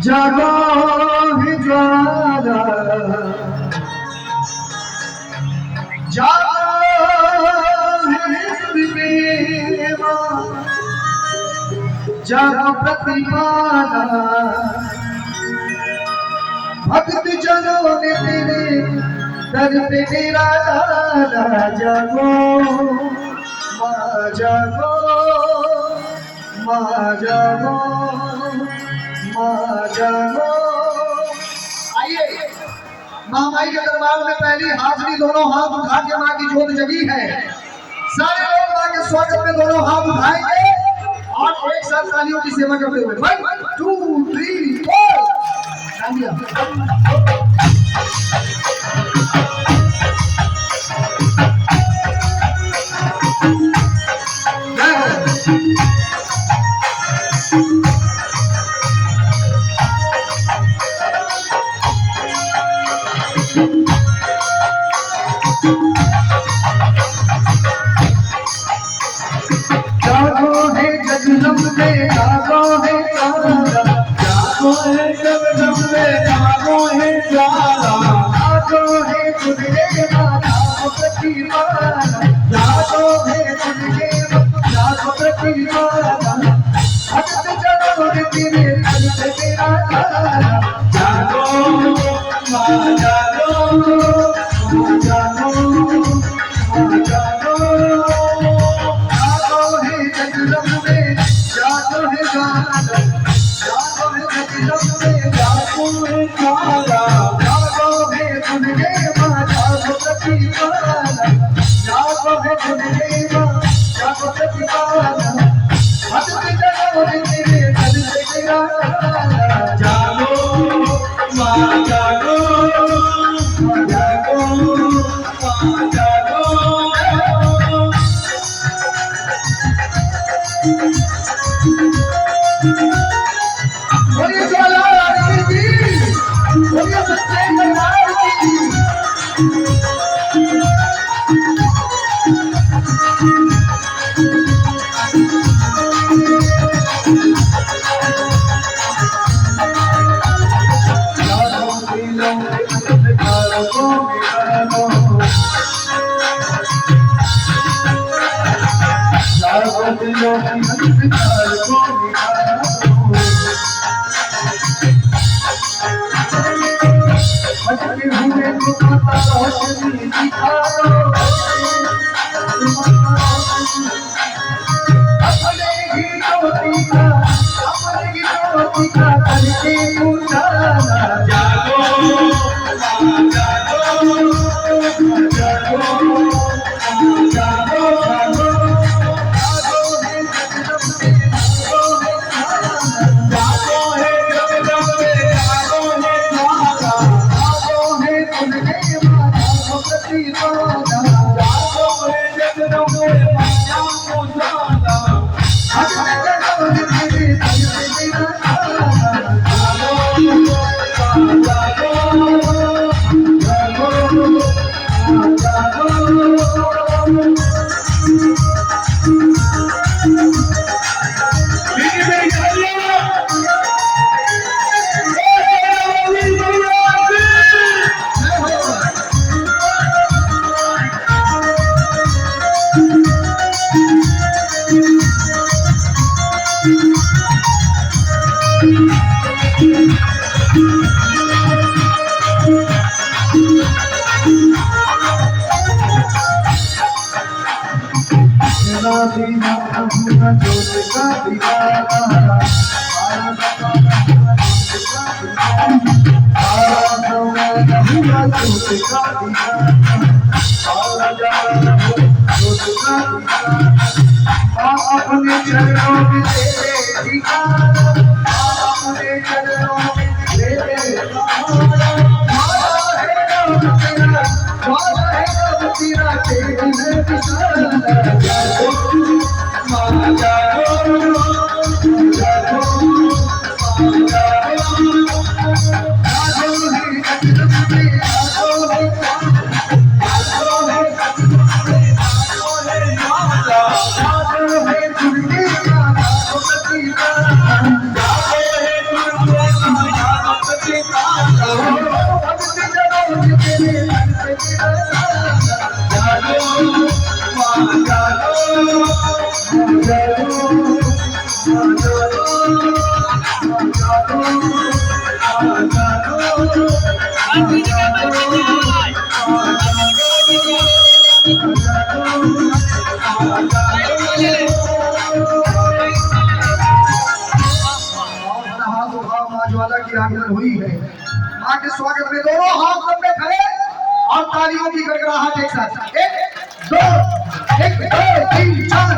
जागो है ज्वाला, जागो है दुर्गेवा, जागो प्रतिमाला, भक्त जनों ने तेरे दर पे मेरा डाला। जागो माँ जागो, माँ जागो, माँ जागो। आइए माँ माई के दरबार में पहली हाजिरी, दोनों हाथ उठा के माँ की जोत जगी है। सारे लोग माँ के स्वागत में दोनों हाथ उठाएंगे और एक साथ तालियों की सेवा करते हुए 1 2 3 4 तालियां। जागो है जगदम में, जागो है ज्वाला, जागो है जगदम में, जागो है ज्वाला, जागो है दुर्गे माँ, जागो प्रतिमाला, जागो है दुर्गे माँ, जागो प्रतिमाला, भक्त जनों ने तेरे दर पे मेरा डाला। जागो माँ जागो, माँ जागो, माँ जागो। जगदम में जागो है ज्वाला, जागो है जगदम में, जागो है ज्वाला, जागो है दुर्गे माँ, जागो प्रतिमाला, जागो है दुर्गे माँ, जागो प्रतिमाला, भक्त जनों ने तेरे दर पे मेरा डाला। जागो माँ जागो, माँ जागो, माँ जागो। बोलिए ज्वाला रानी की, बोलिए सच्चे दरबार की। जागो दिलों में जागो मेरा, जागो दिलों में जागो मेरा, भटके हुए तुम रोशनी दिखाओ, अपने ही ज्योति का, अपने ही ज्योति का करके उजाला। जागो माँ जागो, जागो, जागो, जागो, जागो है जगदम में, जागो है जगदम में, जागो है ज्वाला, जागो है दुर्गे माँ, जागो प्रतिमाला, जागो है जगदम में, जागो ज्वाला, भक्त जनों ने तेरे दर पे मेरा डाला। जागो माँ जागो, जागो, माँ जागो। तेरा दीना अपना जोत का दीवाना, जोत का दीवाना, जोत का दीवाना, अपने चरणों में तेरे ठिकाना, अपने चरणों में तेरे ठिकाना। माला है नाम तेरा, माला है नाम तेरा, तेरे में विशाला। जागो माँ जागो, जागो माँ जागो, जागो है जगदम में, जागो है, जागो है जगदम में, जागो है ज्वाला, जागो है दुर्गे माँ, जागो प्रतिमाला, जागो है दुर्गे माँ। हाँ माँ ज्वाला की आगमन हुई है। माँ के स्वागत में दोनों हाथ लंबे खड़े और तालियों की गड़गड़ाहट एक साथ। एक दो तीन चार।